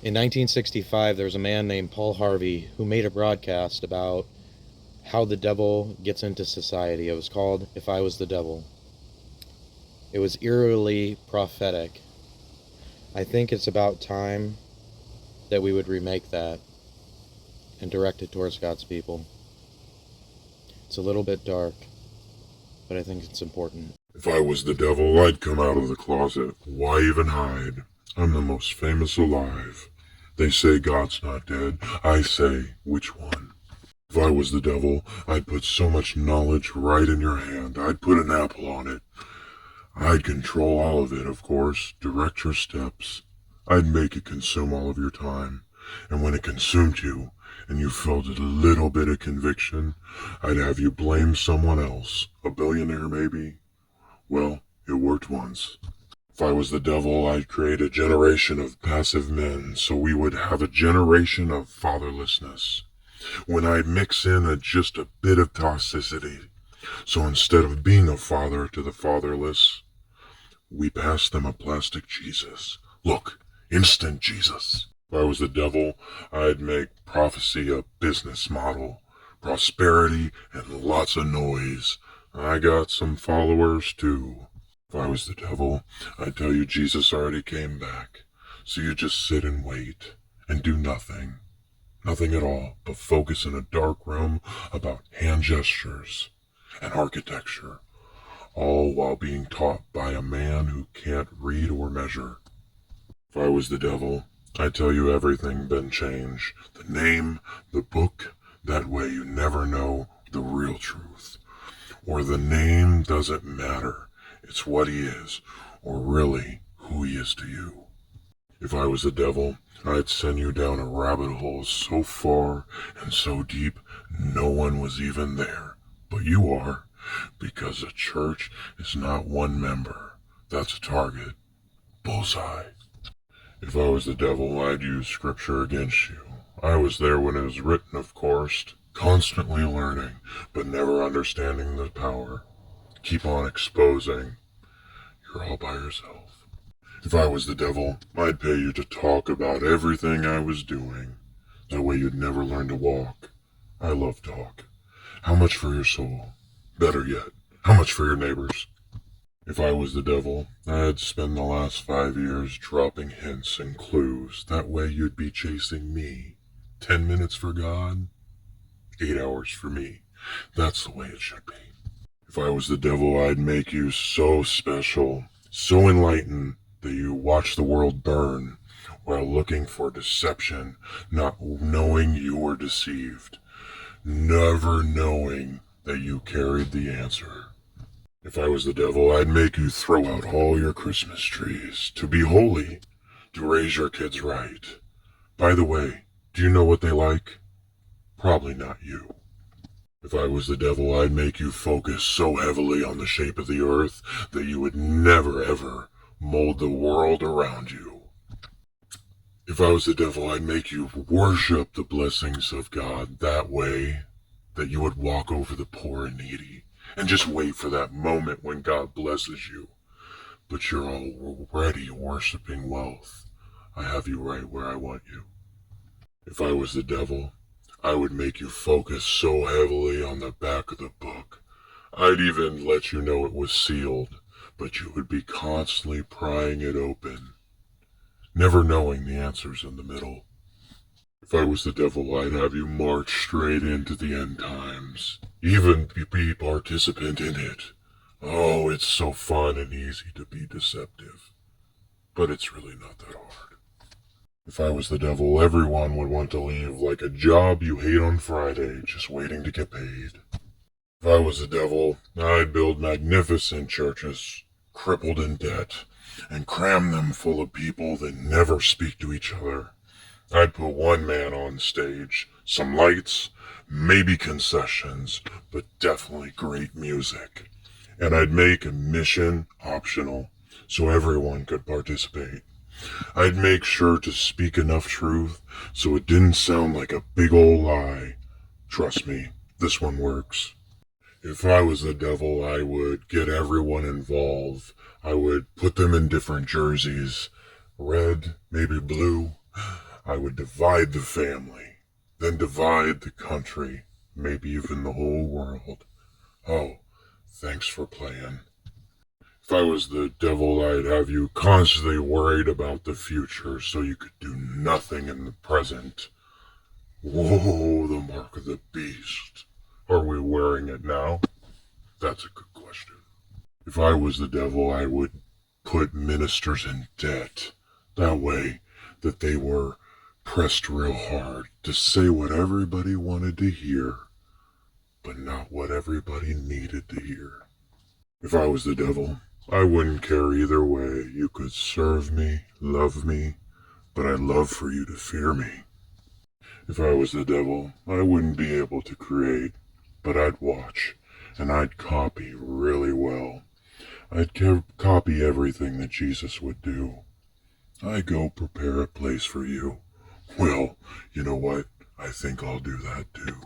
In 1965, there was a man named Paul Harvey who made a broadcast about how the devil gets into society. It was called If I Was the Devil. It was eerily prophetic. I think it's about time that we would remake that and direct it towards God's people. It's a little bit dark, but I think it's important. If I was the devil, I'd come out of the closet. Why even hide? I'm the most famous alive. They say God's not dead. I say, which one? If I was the devil, I'd put so much knowledge right in your hand. I'd put an apple on it. I'd control all of it, of course, direct your steps. I'd make it consume all of your time. And when it consumed you, and you felt a little bit of conviction, I'd have you blame someone else. A billionaire, maybe? Well, it worked once. If I was the devil, I'd create a generation of passive men, so we would have a generation of fatherlessness. When I'd mix in just a bit of toxicity, so instead of being a father to the fatherless, we pass them a plastic Jesus. Look, instant Jesus. If I was the devil, I'd make prophecy a business model. Prosperity and lots of noise. I got some followers too. If I was the devil, I'd tell you Jesus already came back. So you just sit and wait and do nothing. Nothing at all, but focus in a dark room about hand gestures and architecture, all while being taught by a man who can't read or measure. If I was the devil, I'd tell you everything been changed. The name, the book, that way you never know the real truth. Or the name doesn't matter. It's what he is, or really who he is to you. If I was the devil, I'd send you down a rabbit hole so far and so deep no one was even there. But you are, because a church is not one member. That's a target. Bullseye. If I was the devil, I'd use scripture against you. I was there when it was written, of course, constantly learning, but never understanding the power. Keep on exposing. You're all by yourself. If I was the devil, I'd pay you to talk about everything I was doing. That way you'd never learn to walk. I love talk. How much for your soul? Better yet, how much for your neighbors? If I was the devil, I'd spend the last 5 years dropping hints and clues. That way you'd be chasing me. 10 minutes for God, 8 hours for me. That's the way it should be. If I was the devil, I'd make you so special, so enlightened, that you watch the world burn while looking for deception, not knowing you were deceived, never knowing that you carried the answer. If I was the devil, I'd make you throw out all your Christmas trees, to be holy, to raise your kids right. By the way, do you know what they like? Probably not you. If I was the devil, I'd make you focus so heavily on the shape of the earth that you would never ever mold the world around you. If I was the devil, I'd make you worship the blessings of God that way that you would walk over the poor and needy and just wait for that moment when God blesses you. But you're already worshiping wealth. I have you right where I want you. If I was the devil, I would make you focus so heavily on the back of the book. I'd even let you know it was sealed, but you would be constantly prying it open, never knowing the answers in the middle. If I was the devil, I'd have you march straight into the end times, even be participant in it. Oh, it's so fun and easy to be deceptive, but it's really not that hard. If I was the devil, everyone would want to leave like a job you hate on Friday, just waiting to get paid. If I was the devil, I'd build magnificent churches, crippled in debt, and cram them full of people that never speak to each other. I'd put one man on stage, some lights, maybe concessions, but definitely great music. And I'd make a mission optional, so everyone could participate. I'd make sure to speak enough truth so it didn't sound like a big old lie. Trust me, this one works. If I was the devil, I would get everyone involved. I would put them in different jerseys. Red, maybe blue. I would divide the family, then divide the country, maybe even the whole world. Oh, thanks for playing. If I was the devil, I'd have you constantly worried about the future so you could do nothing in the present. Whoa, the mark of the beast. Are we wearing it now? That's a good question. If I was the devil, I would put ministers in debt. That way, that they were pressed real hard to say what everybody wanted to hear, but not what everybody needed to hear. If I was the devil, I wouldn't care either way. You could serve me, love me, but I'd love for you to fear me. If I was the devil, I wouldn't be able to create, but I'd watch, and I'd copy really well. I'd copy everything that Jesus would do. I go prepare a place for you. Well, you know what? I think I'll do that too.